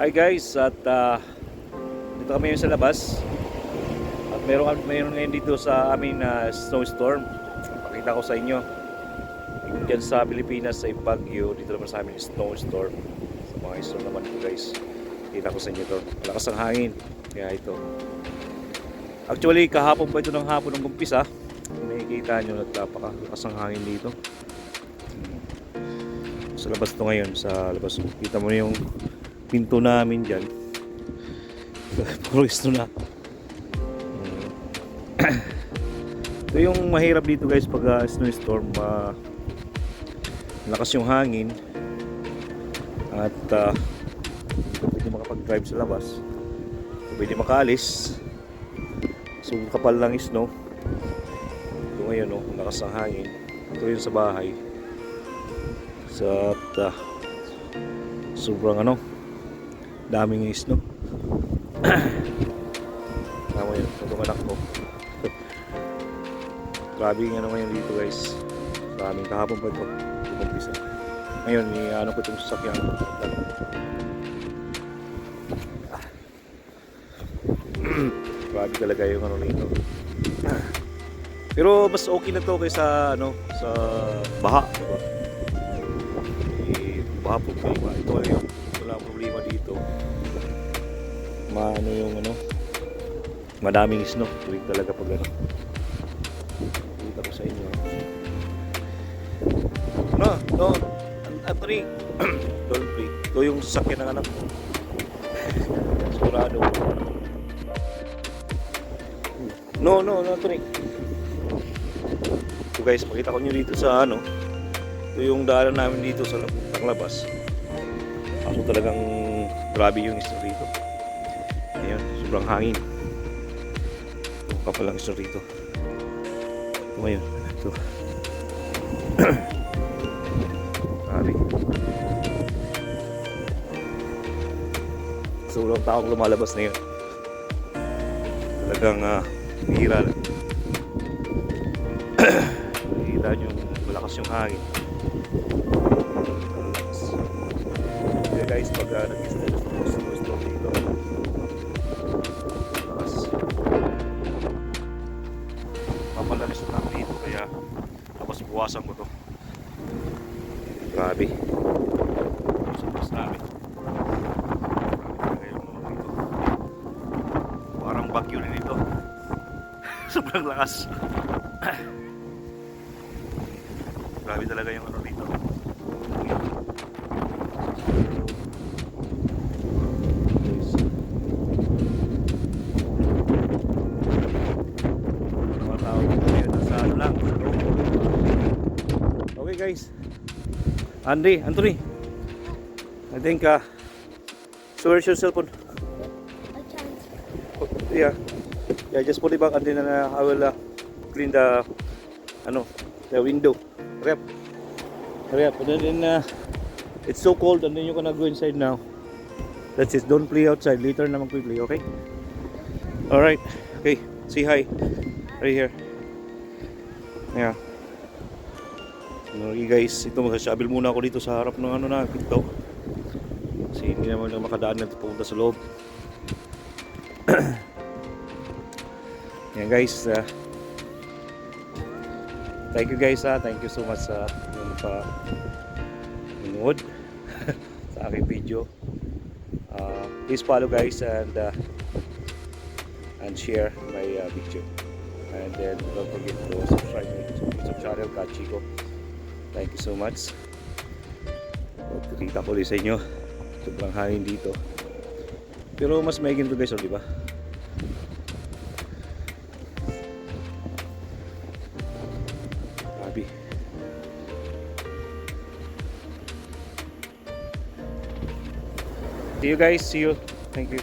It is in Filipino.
Hi guys, at dito kami ngayon sa labas. At mayroon ngayon dito sa amin na snowstorm. Pakita ko sa inyo. Diyan sa Pilipinas ay bagyo, dito naman sa amin snowstorm. Sa mga storm naman ito guys. Kita ko sa inyo to. Malakas ang hangin. Kaya ito. Actually, kahapon pa ito ng hapon ng umpisa. Nakikita nyo, napakalakas ang hangin dito. Sa labas to ngayon, sa labas. Kita mo yung pinto namin dyan. Puro snow na. Ito yung mahirap dito guys pag snowstorm. Lakas yung hangin. At hindi ko pwede makapag-drive sa labas. Hindi pwede makaalis. So kapal lang snow. Ito ngayon oh, lakas ang hangin. Ito yung sa bahay. Sa sobrang daming snow. Tama yun, itong anak ko. Grabe yung ngayon dito guys. Maraming kahapon pa ito. Kumpisa. Ngayon, ko itong sasakyan. Grabe talaga yung dito. Pero mas okay na to kaysa sa baha, diba? Baha problema. Ito yung wala problema dito. Madaming snow. Tuwing talaga pag kita ko sa inyo. No, Anthony. Don't play. Ito yung sasakyan ng anak ko. Sigurado. No, Anthony. So guys, pakita ko nyo dito sa ito yung daanan namin dito sa labas. Ako talagang grabe yung snow dito. Ayan, sobrang hangin. Kapal lang snow rito. Ito ngayon. Ito. Grabe. Sobrang taong lumalabas na yun. Talagang hihira lang. Nakikita nyo malakas yung hangin. Kaya guys, pag nag-snowstorm dito, lakas. Mapalamis na lang dito, kaya tapos buwasan ko to. Grabe. Sobrang namin. Grabe yung dito. Parang bagyo rin ito. Sobrang lakas. Grabe talaga yung dito. Okay guys, Anthony, I think so where's your cellphone? Yeah, just put it back and then I will clean the window. Hurry up. And then it's so cold and then you're gonna go inside now. That's it, don't play outside, later na magpi-play, okay? Alright, okay, say hi right here. Yeah. Okay guys, ito magsasabil muna ako dito sa harap ng pinto. Kasi hindi naman lang makadaan na pupunta sa loob. Yan guys, thank you guys, thank you so much sa nanood sa aking video. Please follow guys and share my video. And then don't forget to subscribe to my YouTube channel, Kachiko. Thank you so much. Kita ko ulit sa inyo. Sobrang hangin dito. Pero mas maigin to guys, di ba? Grabe. See you guys. See you. Thank you.